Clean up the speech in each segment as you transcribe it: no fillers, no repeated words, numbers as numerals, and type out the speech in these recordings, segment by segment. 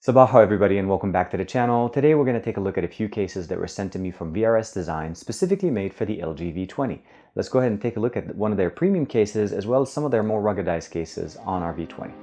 Sabaho everybody and welcome back to the channel. Today we're going to take a look at a few cases that were sent to me from VRSdesign, specifically made for the LG V20. Let's go ahead and take a look at one of their premium cases as well as some of their more ruggedized cases on our V20.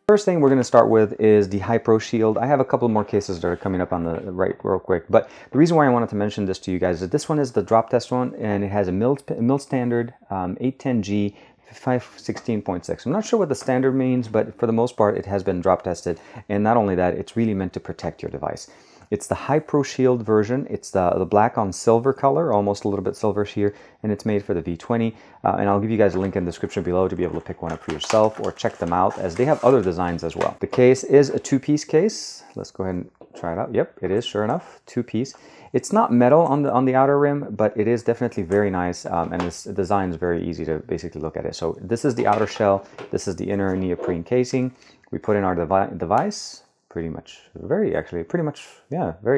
First thing we're going to start with is the High Pro Shield. I have a couple more cases that are coming up on the right real quick, but the reason why I wanted to mention this to you guys is this one is the drop test one, and it has a mil standard 810G 516.6. I'm not sure what the standard means, but for the most part it has been drop tested, and not only that, it's really meant to protect your device. It's the High Pro Shield version. It's the black on silver color, almost a little bit silverish here, and it's made for the V20. And I'll give you guys a link in the description below to be able to pick one up for yourself or check them out, as they have other designs as well. The case is a two-piece case. Let's go ahead and try it out. Yep, it is, sure enough, two-piece. It's not metal on the outer rim, but it is definitely very nice, and this design is very easy to basically look at it. So this is the outer shell. This is the inner neoprene casing. We put in our device. Pretty much very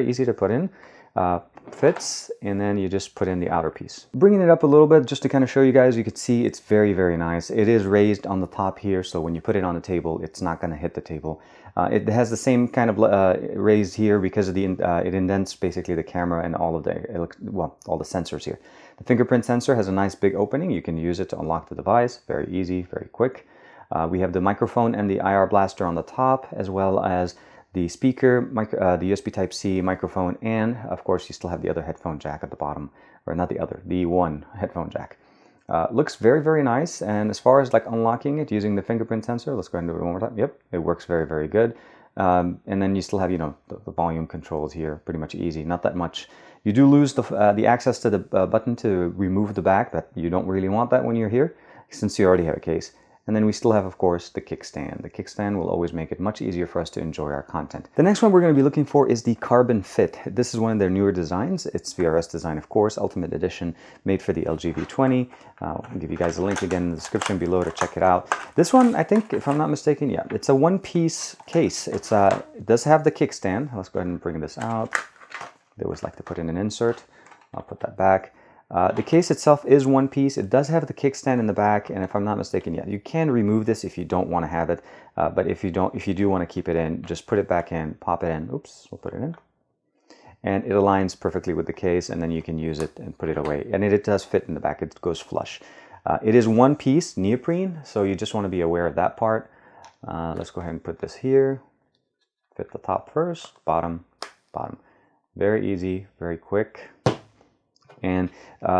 easy to put in. Fits, and then you just put in the outer piece. Bringing it up a little bit just to kind of show you guys, you can see it's very nice. It is raised on the top here, so when you put it on the table, it's not going to hit the table. It has the same kind of raised here because of the it indents basically the camera and all of all the sensors here. The fingerprint sensor has a nice big opening. You can use it to unlock the device. Very easy, very quick. We have the microphone and the IR blaster on the top, as well as the speaker, the USB Type-C microphone, and of course you still have the other headphone jack at the bottom, or not the other, the one headphone jack. Looks very nice, and as far as like unlocking it using the fingerprint sensor, let's go ahead and do it one more time. Yep, it works very good. And then you still have, the volume controls here, pretty much easy, not that much. You do lose the access to the button to remove the back, but you don't really want that when you're here, since you already have a case. And then we still have, of course, the kickstand. The kickstand will always make it much easier for us to enjoy our content. The next one we're going to be looking for is the Carbon Fit. This is one of their newer designs. It's VRSdesign, of course, Ultimate Edition, made for the LG V20. I'll give you guys a link again in the description below to check it out. This one, I think, if I'm not mistaken, yeah, it's a one-piece case. It does have the kickstand. Let's go ahead and bring this out. They always like to put in an insert. I'll put that back. The case itself is one piece. It does have the kickstand in the back, and if I'm not mistaken, yeah, you can remove this if you don't want to have it. But if you do want to keep it in, just put it back in, pop it in. Oops, we'll put it in. And it aligns perfectly with the case, and then you can use it and put it away. And it does fit in the back. It goes flush. It is one piece neoprene, so you just want to be aware of that part. Let's go ahead and put this here. Fit the top first, bottom. Very easy, very quick. And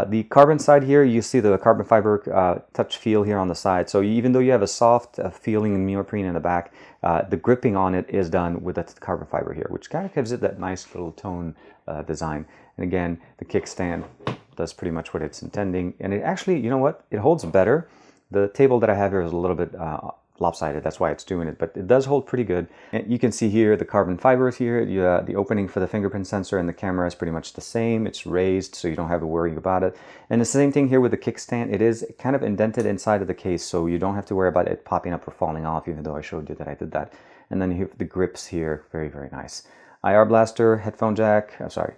the carbon side here, you see the carbon fiber touch feel here on the side. So even though you have a soft feeling neoprene in the back, the gripping on it is done with the carbon fiber here, which kind of gives it that nice little tone design. And again, the kickstand does pretty much what it's intending. And it actually, you know what? It holds better. The table that I have here is a little bit lopsided, that's why it's doing it, but it does hold pretty good. And you can see here the carbon fibers here. The opening for the fingerprint sensor and the camera is pretty much the same. It's raised, so you don't have to worry about it. And the same thing here with the kickstand. It is kind of indented inside of the case, so you don't have to worry about it popping up or falling off, even though I showed you that I did that. And then you have the grips here, very nice. IR blaster, headphone jack,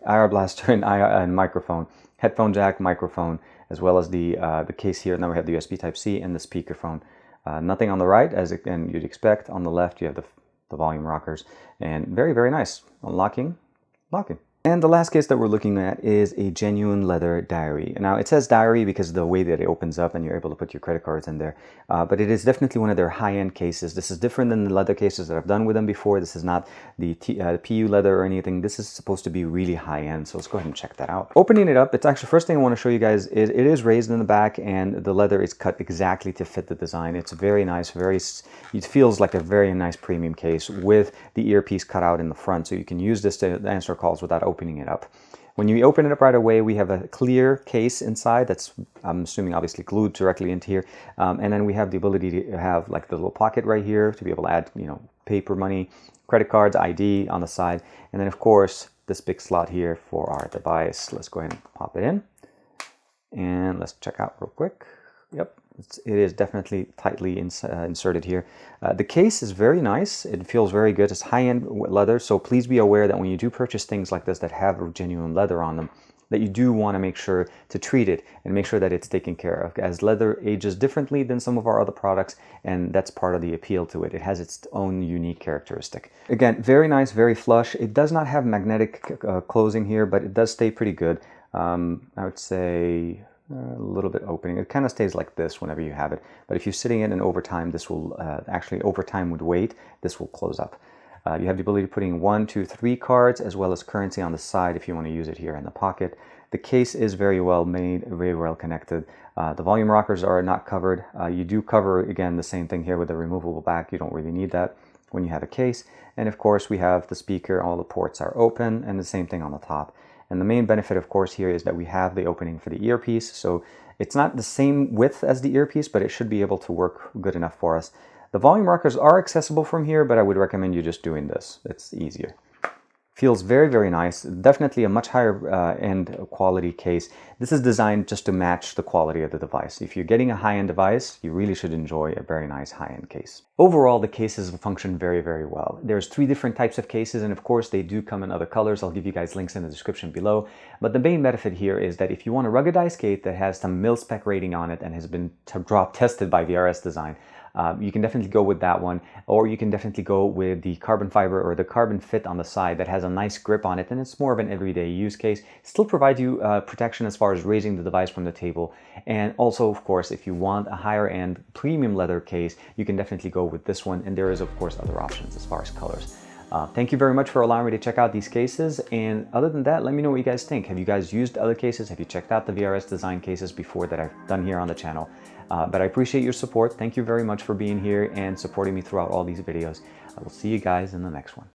IR blaster and microphone, headphone jack, microphone, as well as the case here. Now we have the USB Type-C and the speakerphone. Nothing on the right, as again you'd expect. On the left, you have the volume rockers, and very nice. Unlocking, locking. And the last case that we're looking at is a genuine leather diary. Now it says diary because of the way that it opens up and you're able to put your credit cards in there. But it is definitely one of their high-end cases. This is different than the leather cases that I've done with them before. This is not the PU leather or anything. This is supposed to be really high-end. So let's go ahead and check that out. Opening it up, it's actually, first thing I want to show you guys is it is raised in the back, and the leather is cut exactly to fit the design. It's very nice, it feels like a very nice premium case with the earpiece cut out in the front. So you can use this to answer calls without opening it up. When you open it up right away, we have a clear case inside that's, I'm assuming, obviously glued directly into here. And then we have the ability to have like the little pocket right here to be able to add, paper money, credit cards, ID on the side. And then, of course, this big slot here for our device. Let's go ahead and pop it in. And let's check out real quick. Yep. It is definitely tightly inserted here. The case is very nice. It feels very good. It's high-end leather, so please be aware that when you do purchase things like this that have genuine leather on them, that you do want to make sure to treat it and make sure that it's taken care of, as leather ages differently than some of our other products, and that's part of the appeal to it. It has its own unique characteristic. Again, very nice, very flush. It does not have magnetic closing here, but it does stay pretty good. I would say a little bit opening. It kind of stays like this whenever you have it, but if you're sitting in and over time, this will actually, over time with weight, this will close up. You have the ability to put in 1, 2, 3 cards, as well as currency on the side if you want to use it here in the pocket. The case is very well made, very well connected. The volume rockers are not covered. You do cover, again, the same thing here with the removable back. You don't really need that when you have a case. And of course, we have the speaker. All the ports are open, and the same thing on the top. And the main benefit, of course, here is that we have the opening for the earpiece. So it's not the same width as the earpiece, but it should be able to work good enough for us. The volume rockers are accessible from here, but I would recommend you just doing this. It's easier. Feels very, very nice. Definitely a much higher end quality case. This is designed just to match the quality of the device. If you're getting a high-end device, you really should enjoy a very nice high-end case. Overall, the cases function very, very well. There's 3 different types of cases, and of course, they do come in other colors. I'll give you guys links in the description below. But the main benefit here is that if you want a ruggedized case that has some mil-spec rating on it and has been drop tested by VRSdesign, you can definitely go with that one, or you can definitely go with the carbon fiber or the carbon fit on the side that has a nice grip on it, and it's more of an everyday use case. Still provides you protection as far as raising the device from the table, and also, of course, if you want a higher end premium leather case, you can definitely go with this one, and there is, of course, other options as far as colors. Thank you very much for allowing me to check out these cases, and other than that, let me know what you guys think. Have you guys used other cases? Have you checked out the VRSdesign cases before that I've done here on the channel? But I appreciate your support. Thank you very much for being here and supporting me throughout all these videos. I will see you guys in the next one.